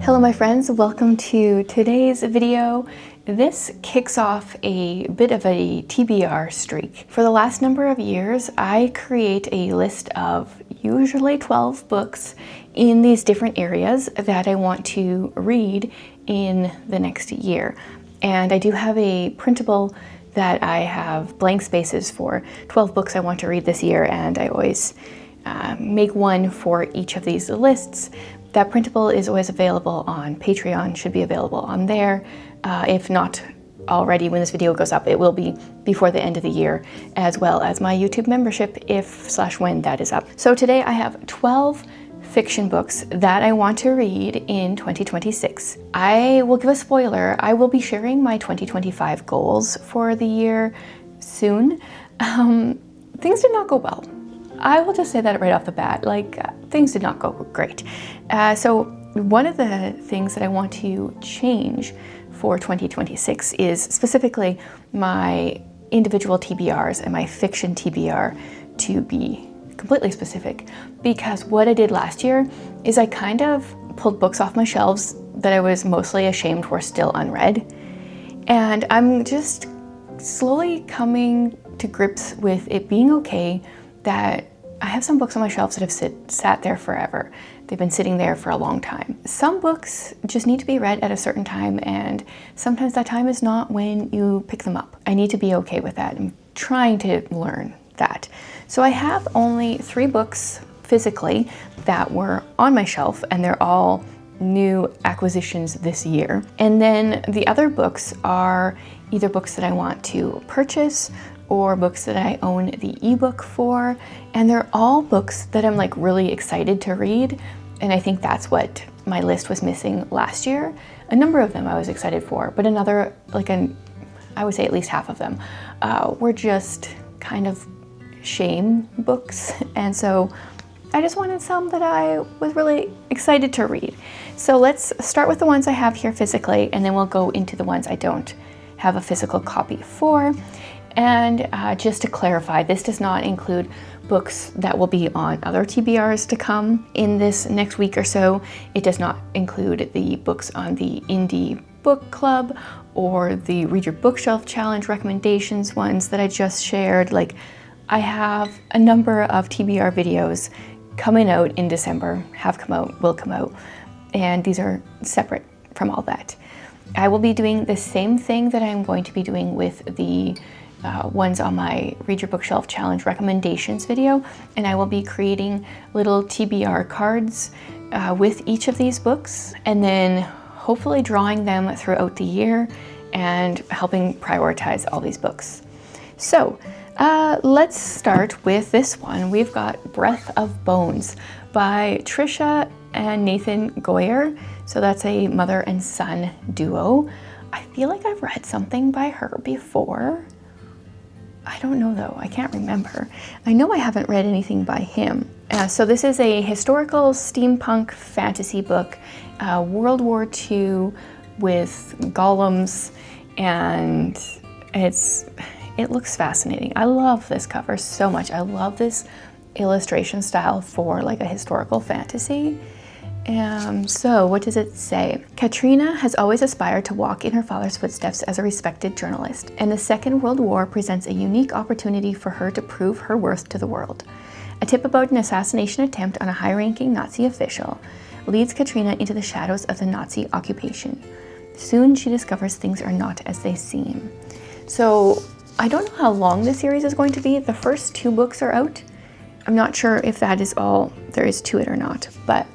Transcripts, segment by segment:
Hello my friends, welcome to today's video. This kicks off a bit of a TBR streak. For the last number of years, I create a list of usually 12 books in these different areas that I want to read in the next year. And I do have a printable that I have blank spaces for 12 books I want to read this year, and I always make one for each of these lists. That printable is always available on Patreon, should be available on there. If not already, when this video goes up, it will be before the end of the year, as well as my YouTube membership if/when that is up. So today I have 12 fiction books that I want to read in 2026. I will give a spoiler. I will be sharing my 2025 goals for the year soon. Things did not go well. I will just say that right off the bat, things did not go great. So one of the things that I want to change for 2026 is specifically my individual TBRs and my fiction TBR, to be completely specific, because what I did last year is I kind of pulled books off my shelves that I was mostly ashamed were still unread. And I'm just slowly coming to grips with it being okay that I have some books on my shelves that have sat there forever. They've been sitting there for a long time. Some books just need to be read at a certain time, and sometimes that time is not when you pick them up. I need to be okay with that. I'm trying to learn that. So I have only 3 books physically that were on my shelf, and they're all new acquisitions this year. And then the other books are either books that I want to purchase or books that I own the ebook for, and they're all books that I'm really excited to read. And I think that's what my list was missing last year. A number of them I was excited for, but another, I would say at least half of them, were just kind of shame books. And so I just wanted some that I was really excited to read. So let's start with the ones I have here physically, and then we'll go into the ones I don't have a physical copy for. And just to clarify, this does not include books that will be on other TBRs to come in this next week or so. It does not include the books on the Indie Book Club or the Read Your Bookshelf Challenge recommendations ones that I just shared. I have a number of TBR videos coming out in December, have come out, will come out, and these are separate from all that. I will be doing the same thing that I'm going to be doing with the ones on my Read Your Bookshelf Challenge recommendations video, and I will be creating little TBR cards with each of these books, and then hopefully drawing them throughout the year and helping prioritize all these books. So let's start with this one. We've got Breath of Bones by Trisha and Nathan Goyer. So that's a mother and son duo. I feel like I've read something by her before. I don't know though, I can't remember. I know I haven't read anything by him. So this is a historical steampunk fantasy book, World War II with golems, and it looks fascinating. I love this cover so much. I love this illustration style for a historical fantasy. So what does it say? Katrina has always aspired to walk in her father's footsteps as a respected journalist, and the Second World War presents a unique opportunity for her to prove her worth to the world. A tip about an assassination attempt on a high-ranking Nazi official leads Katrina into the shadows of the Nazi occupation. Soon she discovers things are not as they seem. So I don't know how long this series is going to be. The first 2 books are out. I'm not sure if that is all there is to it or not, but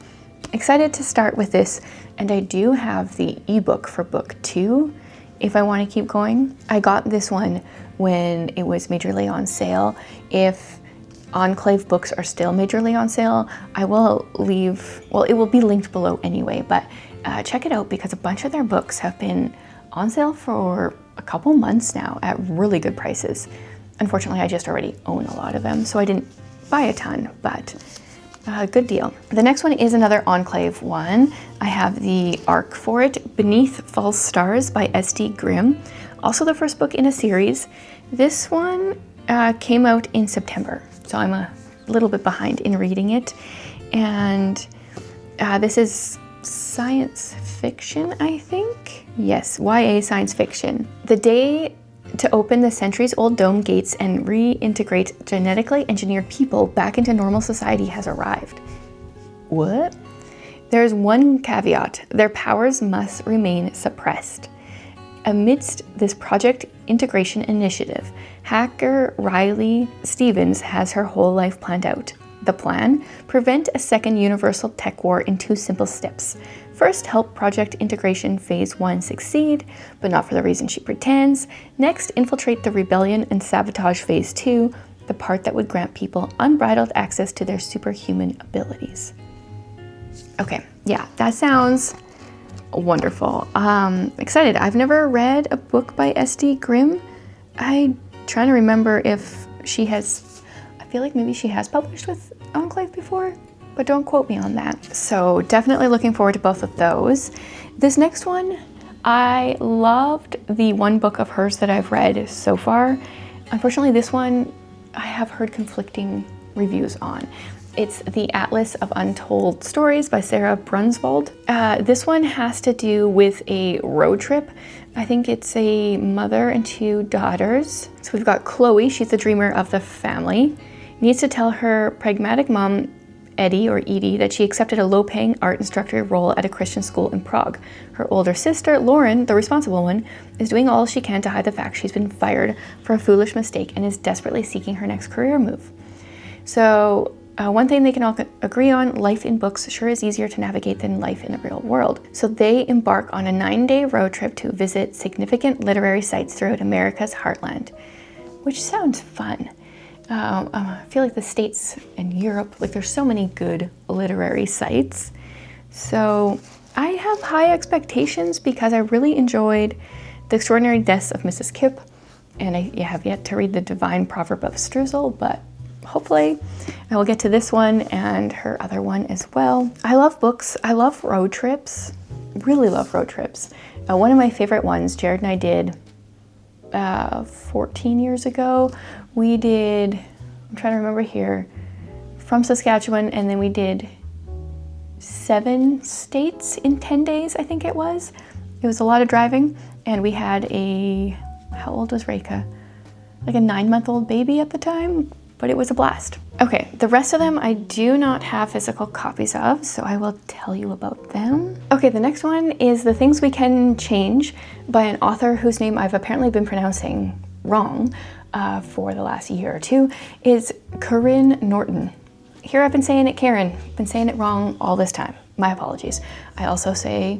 excited to start with this, and I do have the ebook for book 2 if I want to keep going. I got this one when it was majorly on sale. If Enclave books are still majorly on sale, I will it will be linked below anyway, but check it out because a bunch of their books have been on sale for a couple months now at really good prices. Unfortunately, I just already own a lot of them, so I didn't buy a ton, but good deal. The next one is another Enclave one. I have the ARC for it, Beneath False Stars by S.D. Grimm. Also the first book in a series. This one came out in September, so I'm a little bit behind in reading it. And this is science fiction, I think. Yes, YA science fiction. The day to open the centuries-old dome gates and reintegrate genetically engineered people back into normal society has arrived. What? There's one caveat. Their powers must remain suppressed. Amidst this project integration initiative, hacker Riley Stevens has her whole life planned out. The plan? Prevent a second universal tech war in 2 simple steps. First, help Project Integration Phase 1 succeed, but not for the reason she pretends. Next, infiltrate the rebellion and sabotage Phase 2, the part that would grant people unbridled access to their superhuman abilities. Okay, yeah, that sounds wonderful. Excited. I've never read a book by S.D. Grimm. I'm trying to remember if she has, I feel like maybe she has published with Enclave before, but don't quote me on that. So definitely looking forward to both of those. This next one, I loved the one book of hers that I've read so far. Unfortunately, this one I have heard conflicting reviews on. It's The Atlas of Untold Stories by Sarah Brunswald. This one has to do with a road trip. I think it's a mother and 2 daughters. So we've got Chloe, she's the dreamer of the family, needs to tell her pragmatic mom, Edie, that she accepted a low-paying art instructor role at a Christian school in Prague. Her older sister, Lauren, the responsible one, is doing all she can to hide the fact she's been fired for a foolish mistake and is desperately seeking her next career move. So one thing they can all agree on, life in books sure is easier to navigate than life in the real world. So they embark on a 9-day road trip to visit significant literary sites throughout America's heartland, which sounds fun. I feel like the States and Europe, like there's so many good literary sites. So I have high expectations because I really enjoyed The Extraordinary Deaths of Mrs. Kipp, and I have yet to read The Divine Proverb of Struzal, but hopefully I will get to this one and her other one as well. I love books. I love road trips. Really love road trips. One of my favorite ones, Jared and I did 14 years ago. We did, I'm trying to remember here, from Saskatchewan, and then we did 7 states in 10 days, I think it was. It was a lot of driving, and we had a, how old was Reika? Like a 9-month-old baby at the time, but it was a blast. Okay, the rest of them I do not have physical copies of, so I will tell you about them. Okay, the next one is The Things We Can Change by an author whose name I've apparently been pronouncing wrong for the last year or 2, is Corinne Norton. Here I've been saying it Karen, been saying it wrong all this time. My apologies. I also say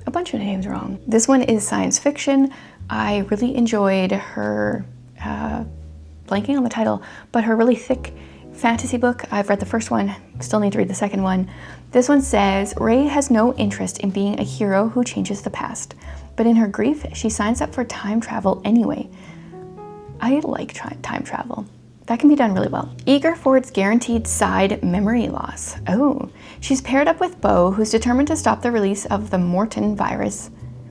a bunch of names wrong. This one is science fiction. I really enjoyed her, blanking on the title, but her really thick fantasy book. I've read the first one, still need to read the second one. This one says, Ray has no interest in being a hero who changes the past, but in her grief, she signs up for time travel anyway. I like time travel. That can be done really well. Eager for its guaranteed side memory loss. Oh, she's paired up with Bo, who's determined to stop the release of the Mortem virus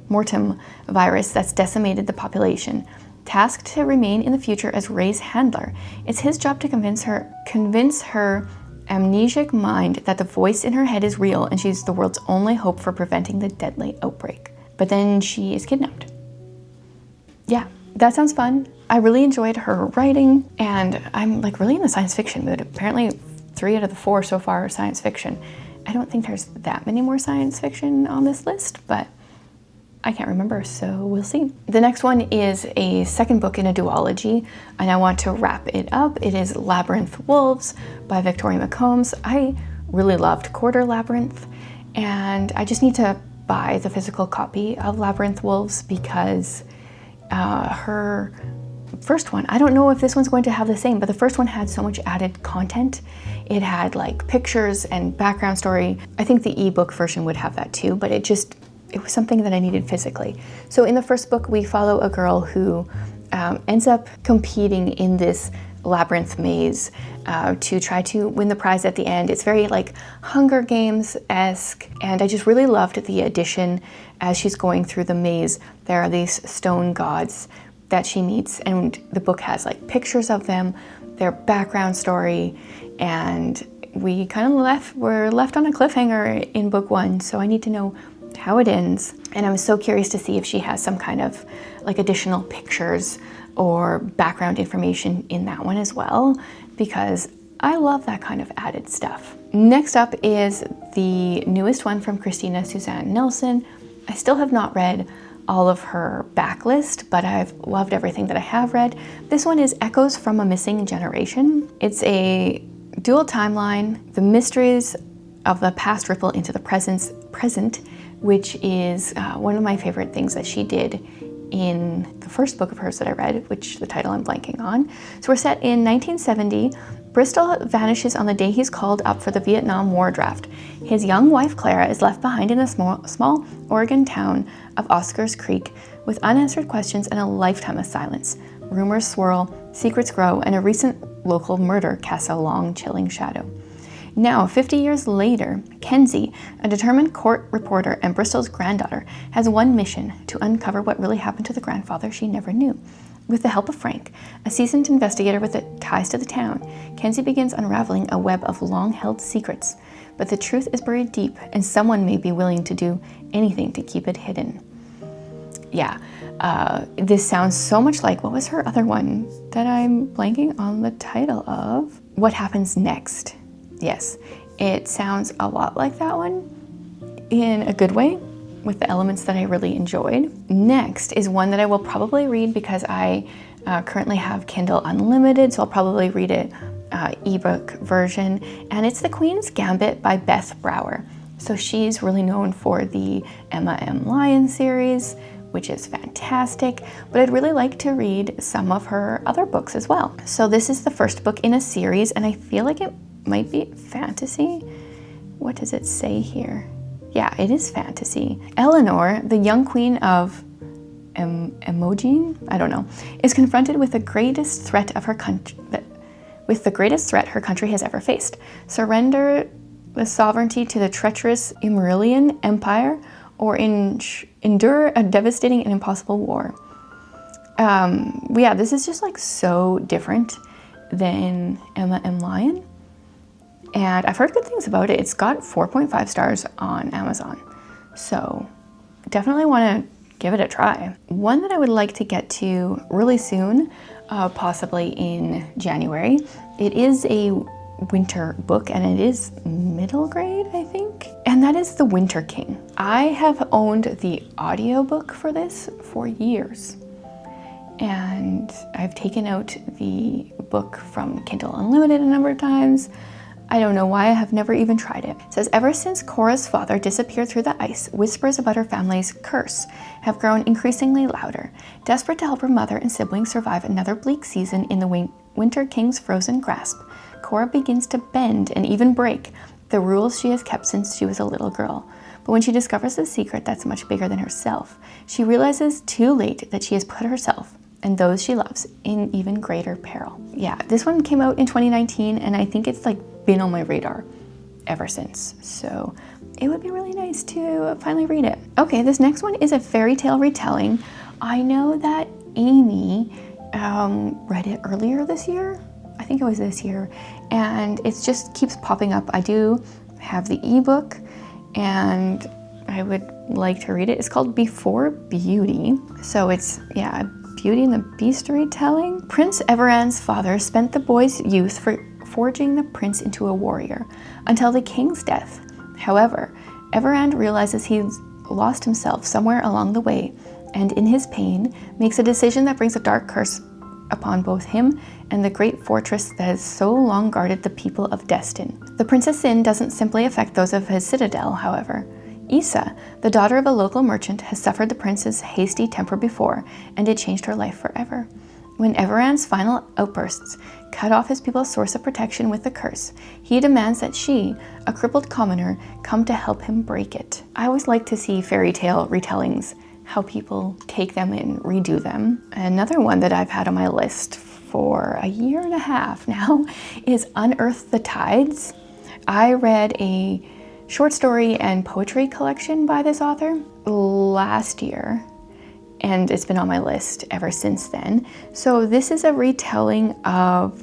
that's decimated the population. Tasked to remain in the future as Ray's handler, it's his job to convince her amnesiac mind that the voice in her head is real and she's the world's only hope for preventing the deadly outbreak. But then she is kidnapped. Yeah, that sounds fun. I really enjoyed her writing, and I'm like really in the science fiction mood. Apparently 3 out of the 4 so far are science fiction. I don't think there's that many more science fiction on this list, but I can't remember, so we'll see. The next one is a second book in a duology, and I want to wrap it up. It is Labyrinth Wolves by Victoria McCombs. I really loved Quarter Labyrinth, and I just need to buy the physical copy of Labyrinth Wolves because her first one, I don't know if this one's going to have the same, but the first one had so much added content. It had like pictures and background story. I think the ebook version would have that too, but it was something that I needed physically. So in the first book, we follow a girl who ends up competing in this labyrinth maze to try to win the prize at the end. It's very like Hunger Games-esque, and I just really loved the addition as she's going through the maze. There are these stone gods that she meets, and the book has like pictures of them, their background story, and we kind of were left on a cliffhanger in book 1, so I need to know how it ends. And I'm so curious to see if she has some kind of like additional pictures or background information in that one as well, because I love that kind of added stuff. Next up is the newest one from Christina Suzanne Nelson. I still have not read all of her backlist, but I've loved everything that I have read. This one is Echoes from a Missing Generation. It's a dual timeline. The mysteries of the past ripple into the present, which is one of my favorite things that she did in the first book of hers that I read, which the title I'm blanking on. So we're set in 1970. Bristol vanishes on the day he's called up for the Vietnam War draft. His young wife Clara is left behind in the small Oregon town of Oscars Creek with unanswered questions and a lifetime of silence. Rumors swirl, secrets grow, and a recent local murder casts a long, chilling shadow. Now, 50 years later, Kenzie, a determined court reporter and Bristol's granddaughter, has one mission: to uncover what really happened to the grandfather she never knew. With the help of Frank, a seasoned investigator with ties to the town, Kenzie begins unraveling a web of long-held secrets. But the truth is buried deep, and someone may be willing to do anything to keep it hidden. Yeah, this sounds so much like, what was her other one that I'm blanking on the title of? What Happens Next? Yes, it sounds a lot like that one in a good way, with the elements that I really enjoyed. Next is one that I will probably read because I currently have Kindle Unlimited, so I'll probably read it ebook version, and it's The Queen's Gambit by Beth Brower. So she's really known for the Emma M. Lyon series, which is fantastic, but I'd really like to read some of her other books as well. So this is the first book in a series, and I feel like it might be fantasy. What does it say here? Yeah, it is fantasy. Eleanor, the young queen of Emogene, I don't know, is confronted with the greatest threat her country has ever faced. Surrender the sovereignty to the treacherous Emerilian Empire, or endure a devastating and impossible war. Yeah, this is just like so different than Emma M. Lyon. And I've heard good things about it. It's got 4.5 stars on Amazon. So definitely want to give it a try. One that I would like to get to really soon, possibly in January. It is a winter book, and it is middle grade, I think. And that is The Winter King. I have owned the audiobook for this for years. And I've taken out the book from Kindle Unlimited a number of times. I don't know why, I have never even tried it. It says, ever since Cora's father disappeared through the ice, whispers about her family's curse have grown increasingly louder. Desperate to help her mother and siblings survive another bleak season in the Winter King's frozen grasp, Cora begins to bend and even break the rules she has kept since she was a little girl. But when she discovers a secret that's much bigger than herself, she realizes too late that she has put herself and those she loves in even greater peril. Yeah, this one came out in 2019, and I think it's like been on my radar ever since. So it would be really nice to finally read it. Okay, this next one is a fairy tale retelling. I know that Amy read it earlier this year. I think it was this year, and it just keeps popping up. I do have the ebook, and I would like to read it. It's called Before Beauty. So it's, yeah, Beauty and the Beast retelling. Prince Everand's father spent the boy's youth forging the prince into a warrior until the king's death. However, Everand realizes he's lost himself somewhere along the way, and in his pain makes a decision that brings a dark curse upon both him and the great fortress that has so long guarded the people of Destin. The prince's sin doesn't simply affect those of his citadel, however. Isa, the daughter of a local merchant, has suffered the prince's hasty temper before, and it changed her life forever. When Everand's final outbursts cut off his people's source of protection with the curse, he demands that she, a crippled commoner, come to help him break it. I always like to see fairy tale retellings, how people take them and redo them. Another one that I've had on my list for a year and a half now is Unearth the Tides. I read a short story and poetry collection by this author last year, and it's been on my list ever since then. So this is a retelling of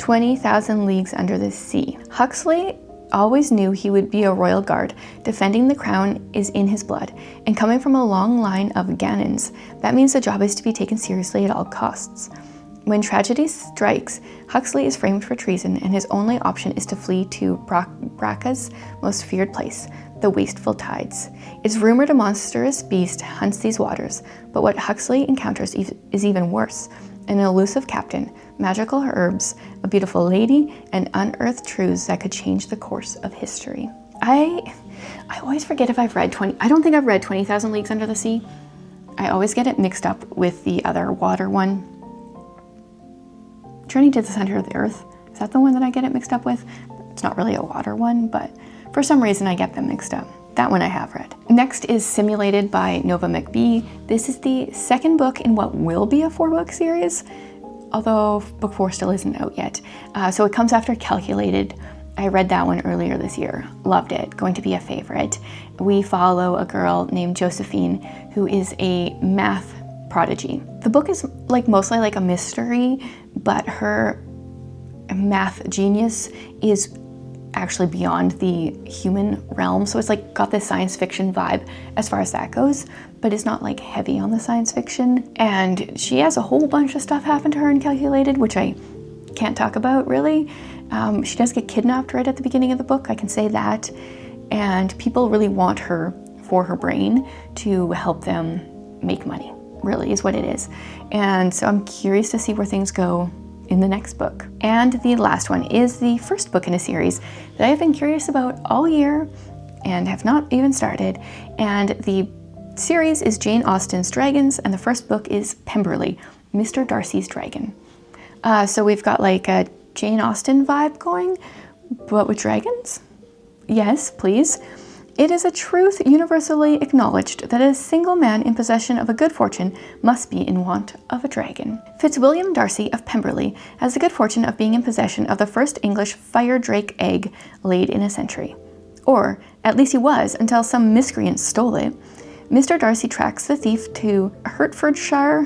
20,000 Leagues Under the Sea. Huxley always knew he would be a royal guard. Defending the crown is in his blood, and coming from a long line of Gannons, that means the job is to be taken seriously at all costs. When tragedy strikes, Huxley is framed for treason, and his only option is to flee to Braca's most feared place, the wasteful tides. It's rumored a monstrous beast hunts these waters, but what Huxley encounters is even worse. An elusive captain, magical herbs, a beautiful lady, and unearthed truths that could change the course of history. I always forget if I've read I don't think I've read 20,000 Leagues Under the Sea. I always get it mixed up with the other water one. Journey to the Center of the Earth. Is that the one that I get it mixed up with? It's not really a water one, but for some reason I get them mixed up. That one I have read. Next is Simulated by Nova McBee. This is the second book in what will be a 4-book series, although book 4 still isn't out yet. So it comes after Calculated. I read that one earlier this year. Loved it. Going to be a favorite. We follow a girl named Josephine who is a math prodigy. The book is mostly like a mystery, but her math genius is actually beyond the human realm. So it's like got this science fiction vibe as far as that goes, but it's not like heavy on the science fiction. And she has a whole bunch of stuff happen to her in Calculated, which I can't talk about really. She does get kidnapped right at the beginning of the book, I can say that. And people really want her for her brain to help them make money, really is what it is. And so I'm curious to see where things go in the next book. And the last one is the first book in a series that I have been curious about all year and have not even started. And the series is Jane Austen's Dragons, and the first book is Pemberley, Mr. Darcy's Dragon. So we've got like a Jane Austen vibe going, but with dragons? Yes, please. It is a truth universally acknowledged that a single man in possession of a good fortune must be in want of a dragon. Fitzwilliam Darcy of Pemberley has the good fortune of being in possession of the first English fire drake egg laid in a century. Or, at least he was until some miscreant stole it. Mr. Darcy tracks the thief to Hertfordshire?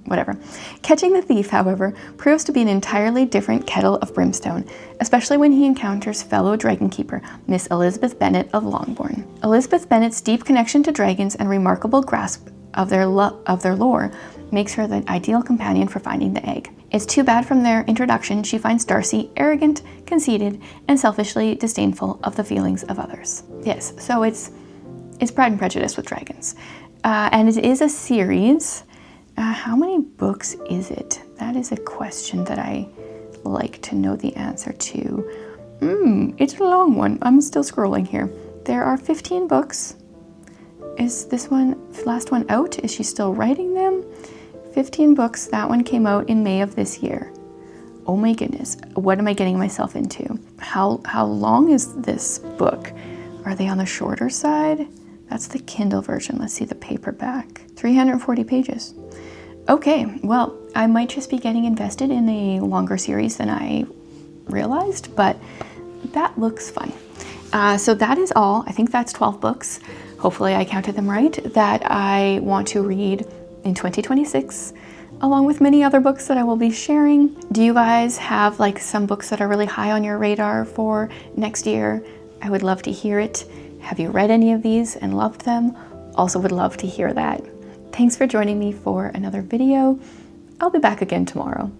Whatever. Catching the thief, however, proves to be an entirely different kettle of brimstone, especially when he encounters fellow dragon keeper, Miss Elizabeth Bennet of Longbourn. Elizabeth Bennet's deep connection to dragons and remarkable grasp of their lore makes her the ideal companion for finding the egg. It's too bad from their introduction she finds Darcy arrogant, conceited, and selfishly disdainful of the feelings of others. Yes, so it's Pride and Prejudice with dragons. And it is a series. How many books is it? That is a question that I like to know the answer to. It's a long one. I'm still scrolling here. There are 15 books. Is this last one out? Is she still writing them? 15 books. That one came out in May of this year. Oh my goodness. What am I getting myself into? How long is this book? Are they on the shorter side? That's the Kindle version. Let's see the paperback. 340 pages. Okay, well, I might just be getting invested in a longer series than I realized, but that looks fun. So that is all. I think that's 12 books. Hopefully I counted them right, that I want to read in 2026, along with many other books that I will be sharing. Do you guys have like some books that are really high on your radar for next year? I would love to hear it. Have you read any of these and loved them? Also would love to hear that. Thanks for joining me for another video. I'll be back again tomorrow.